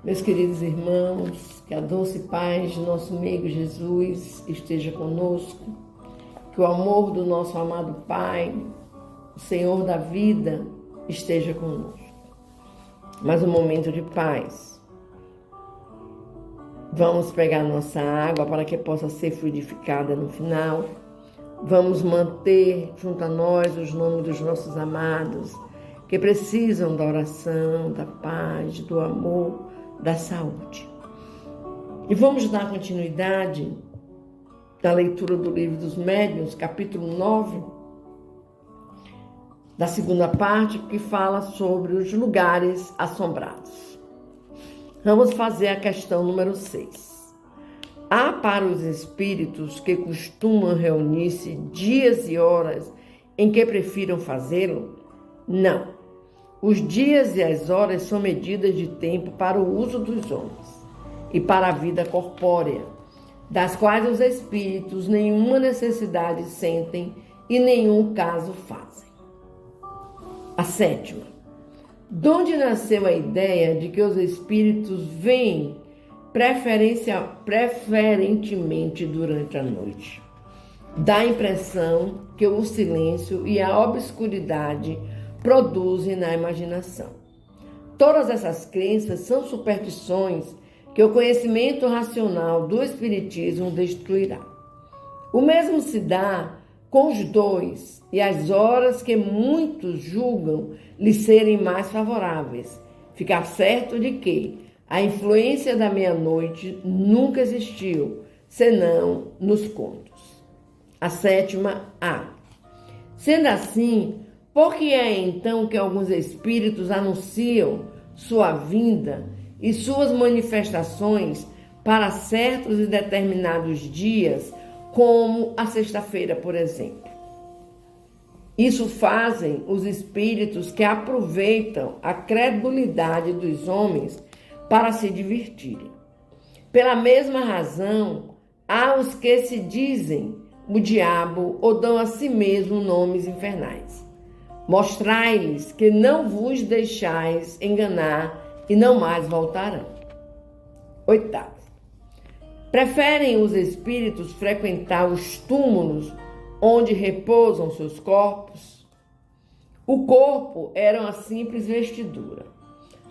Meus queridos irmãos, que a doce paz de nosso amigo Jesus esteja conosco, que o amor do nosso amado Pai, o Senhor da vida, esteja conosco. Mais um momento de paz. Vamos pegar nossa água para que possa ser fluidificada no final. Vamos manter junto a nós os nomes dos nossos amados, que precisam da oração, da paz, do amor, da saúde. E vamos dar continuidade da leitura do Livro dos Médiuns, capítulo 9, da segunda parte, que fala sobre os lugares assombrados. Vamos fazer a questão número 6. Há para os espíritos que costumam reunir-se dias e horas em que prefiram fazê-lo? Não. Os dias e as horas são medidas de tempo para o uso dos homens e para a vida corpórea, das quais os espíritos nenhuma necessidade sentem e nenhum caso fazem. A sétima. Donde nasceu a ideia de que os espíritos vêm preferentemente durante a noite? Dá a impressão que o silêncio e a obscuridade produzem na imaginação. Todas essas crenças são superstições que o conhecimento racional do Espiritismo destruirá. O mesmo se dá com os dois e as horas que muitos julgam lhe serem mais favoráveis. Ficar certo de que a influência da meia-noite nunca existiu, senão nos contos. A sétima A. Sendo assim, por que é então que alguns espíritos anunciam sua vinda e suas manifestações para certos e determinados dias, como a sexta-feira, por exemplo? Isso fazem os espíritos que aproveitam a credulidade dos homens para se divertirem. Pela mesma razão, há os que se dizem o diabo ou dão a si mesmo nomes infernais. Mostrai-lhes que não vos deixais enganar e não mais voltarão. Oitavo. Preferem os espíritos frequentar os túmulos onde repousam seus corpos? O corpo era uma simples vestidura.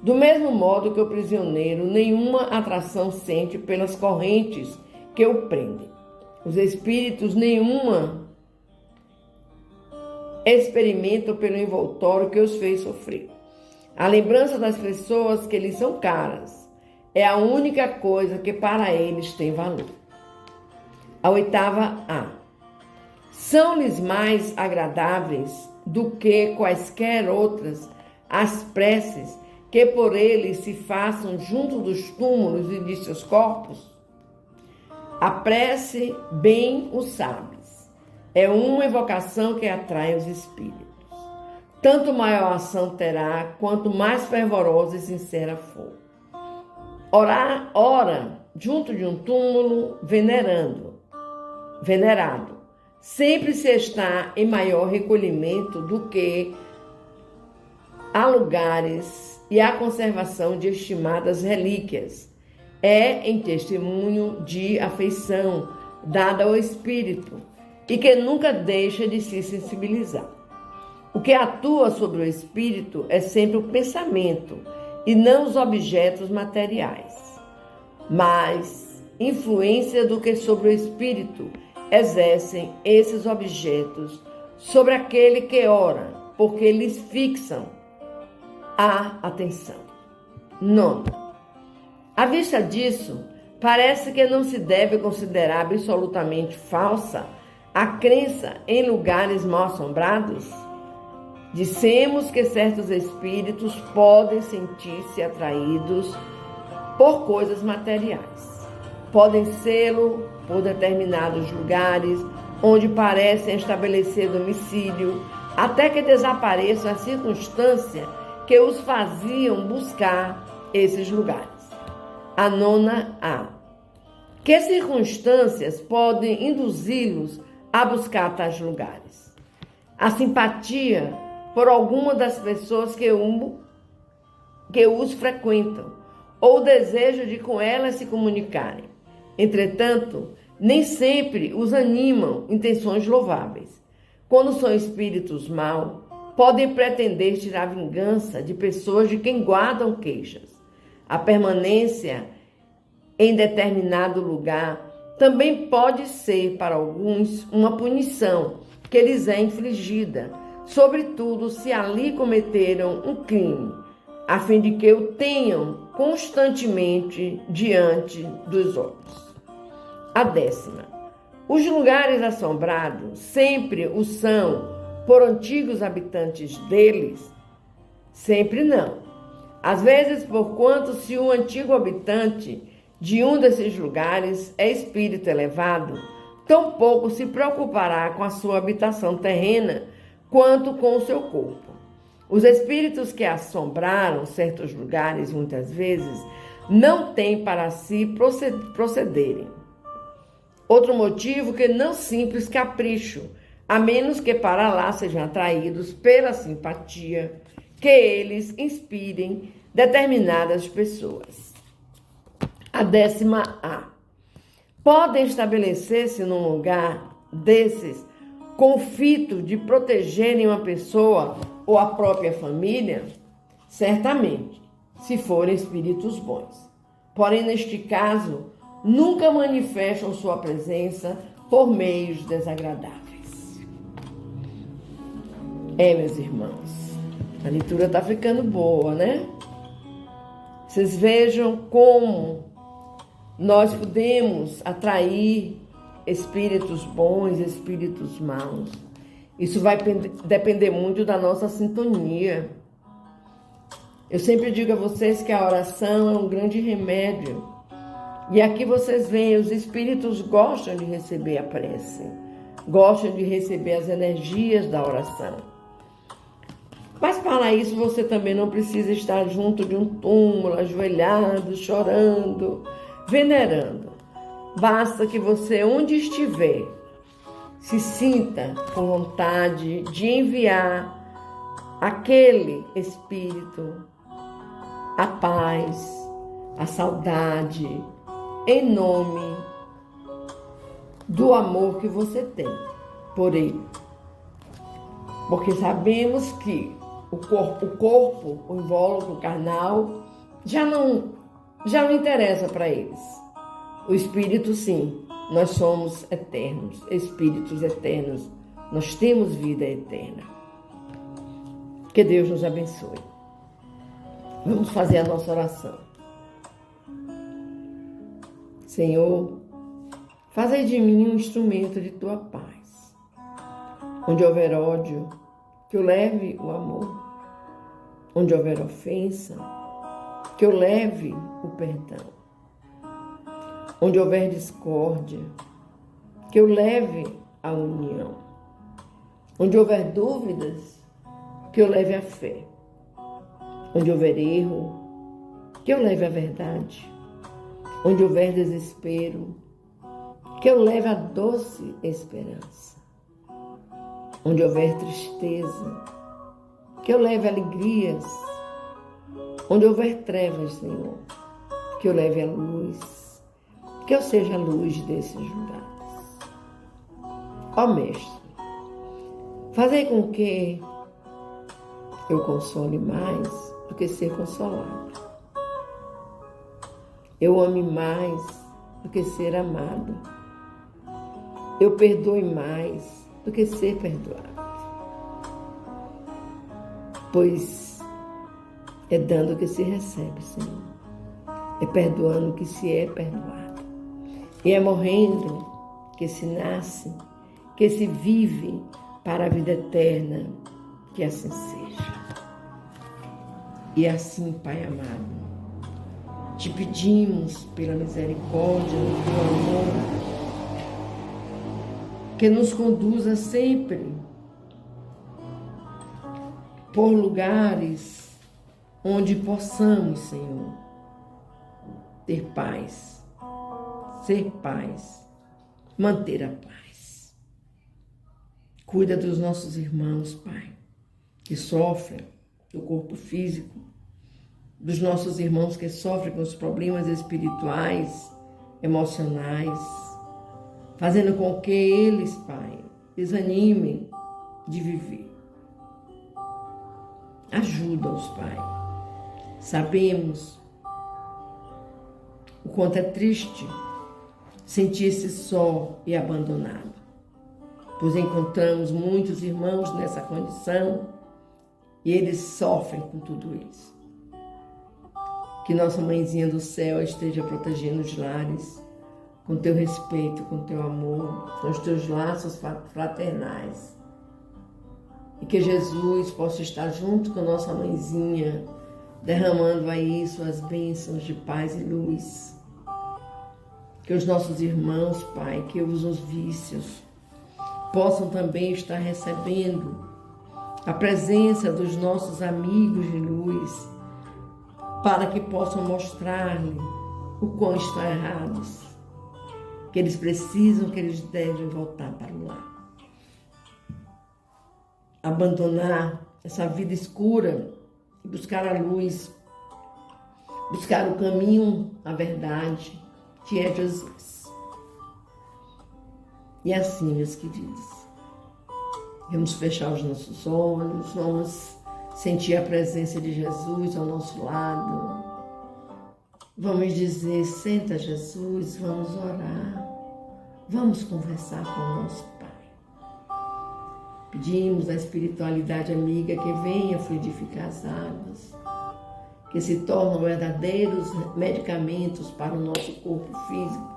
Do mesmo modo que o prisioneiro nenhuma atração sente pelas correntes que o prendem. Os espíritos nenhuma experimentam pelo envoltório que os fez sofrer. A lembrança das pessoas que lhes são caras é a única coisa que para eles tem valor. A oitava A. São-lhes mais agradáveis do que quaisquer outras as preces que por eles se façam junto dos túmulos e de seus corpos? A prece, bem o sabes, é uma evocação que atrai os espíritos. Tanto maior ação terá, quanto mais fervorosa e sincera for. Ora junto de um túmulo venerado, sempre se está em maior recolhimento do que a lugares e a conservação de estimadas relíquias. É em testemunho de afeição dada ao espírito e que nunca deixa de se sensibilizar. O que atua sobre o espírito é sempre o pensamento e não os objetos materiais. Mas influência do que sobre o espírito exercem esses objetos sobre aquele que ora, porque lhes fixam a atenção. Nota. À vista disso, parece que não se deve considerar absolutamente falsa a crença em lugares mal assombrados. Dissemos que certos espíritos podem sentir-se atraídos por coisas materiais. Podem sê-lo por determinados lugares onde parecem estabelecer domicílio, até que desapareça a circunstância que os faziam buscar esses lugares. A nona A. Que circunstâncias podem induzi-los a buscar tais lugares? A simpatia por alguma das pessoas que os frequentam, ou o desejo de com elas se comunicarem. Entretanto, nem sempre os animam intenções louváveis. Quando são espíritos maus, podem pretender tirar vingança de pessoas de quem guardam queixas. A permanência em determinado lugar também pode ser, para alguns, uma punição que lhes é infligida, sobretudo se ali cometeram um crime, a fim de que o tenham constantemente diante dos olhos. A 10ª. Os lugares assombrados sempre o são por antigos habitantes deles? Sempre não. Às vezes, porquanto se o antigo habitante de um desses lugares é espírito elevado, tampouco se preocupará com a sua habitação terrena quanto com o seu corpo. Os espíritos que assombraram certos lugares, muitas vezes, não têm para si procederem. Outro motivo que não simples capricho, a menos que para lá sejam atraídos pela simpatia que eles inspirem determinadas pessoas. A 10ª. Podem estabelecer-se num lugar desses com o fito de protegerem uma pessoa ou a própria família? Certamente, se forem espíritos bons. Porém, neste caso, nunca manifestam sua presença por meios desagradáveis. Meus irmãos, a leitura está ficando boa, né? Vocês vejam como nós podemos atrair espíritos bons, espíritos maus. Isso vai depender muito da nossa sintonia. Eu sempre digo a vocês que a oração é um grande remédio. E aqui vocês veem, os espíritos gostam de receber a prece, gostam de receber as energias da oração. Mas para isso você também não precisa estar junto de um túmulo, ajoelhado, chorando, venerando. Basta que você, onde estiver, se sinta com vontade de enviar aquele espírito, a paz, a saudade, em nome do amor que você tem por ele. Porque sabemos que o corpo, o invólucro carnal, já não interessa para eles. O espírito, sim, nós somos eternos, espíritos eternos, nós temos vida eterna. Que Deus nos abençoe. Vamos fazer a nossa oração. Senhor, fazei de mim um instrumento de tua paz. Onde houver ódio, que eu leve o amor. Onde houver ofensa, que eu leve o perdão. Onde houver discórdia, que eu leve a união. Onde houver dúvidas, que eu leve a fé. Onde houver erro, que eu leve a verdade. Onde houver desespero, que eu leve a doce esperança. Onde houver tristeza, que eu leve alegrias. Onde houver trevas, Senhor, que eu leve a luz, que eu seja a luz desses lugares. Ó Mestre, fazei com que eu console mais do que ser consolado. Eu ame mais do que ser amado. Eu perdoe mais do que ser perdoado. Pois é dando que se recebe, Senhor. É perdoando que se é perdoado. E é morrendo que se nasce, que se vive para a vida eterna. Que assim seja. E assim, Pai amado, te pedimos pela misericórdia do teu amor, que nos conduza sempre por lugares onde possamos, Senhor, ter paz, ser paz, manter a paz. Cuida dos nossos irmãos, Pai, que sofrem do corpo físico, dos nossos irmãos que sofrem com os problemas espirituais, emocionais, fazendo com que eles, Pai, desanimem de viver. Ajuda-os, Pai. Sabemos o quanto é triste sentir-se só e abandonado, pois encontramos muitos irmãos nessa condição e eles sofrem com tudo isso. Que nossa Mãezinha do céu esteja protegendo os lares com teu respeito, com teu amor, com os teus laços fraternais. E que Jesus possa estar junto com nossa Mãezinha, derramando aí suas bênçãos de paz e luz. Que os nossos irmãos, Pai, que usam os vícios, possam também estar recebendo a presença dos nossos amigos de luz, para que possam mostrar-lhe o quão estão errados, que eles precisam, que eles devem voltar para o lar. Abandonar essa vida escura e buscar a luz, buscar o caminho, a verdade, que é Jesus. E assim, meus queridos, vamos fechar os nossos olhos, vamos sentir a presença de Jesus ao nosso lado. Vamos dizer: senta, Jesus, vamos orar, vamos conversar com o nosso Pai. Pedimos à espiritualidade amiga que venha fluidificar as águas, que se tornam verdadeiros medicamentos para o nosso corpo físico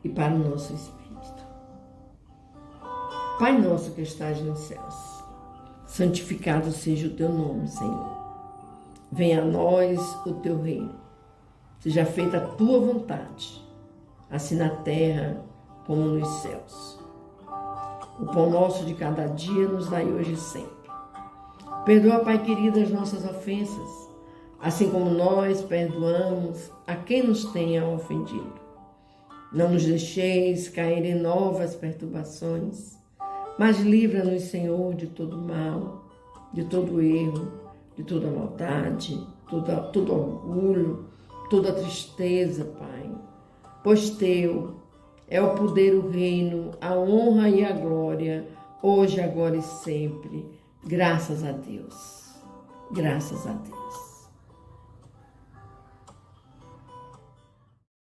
e para o nosso espírito. Pai nosso que estás nos céus, santificado seja o teu nome, Senhor. Venha a nós o teu reino. Seja feita a tua vontade, assim na terra como nos céus. O pão nosso de cada dia nos dai hoje e sempre. Perdoa, Pai querido, as nossas ofensas, assim como nós perdoamos a quem nos tenha ofendido. Não nos deixeis cair em novas perturbações, mas livra-nos, Senhor, de todo mal, de todo erro, de toda maldade, todo orgulho, toda tristeza, Pai. Pois teu é o poder, o reino, a honra e a glória, hoje, agora e sempre. Graças a Deus. Graças a Deus.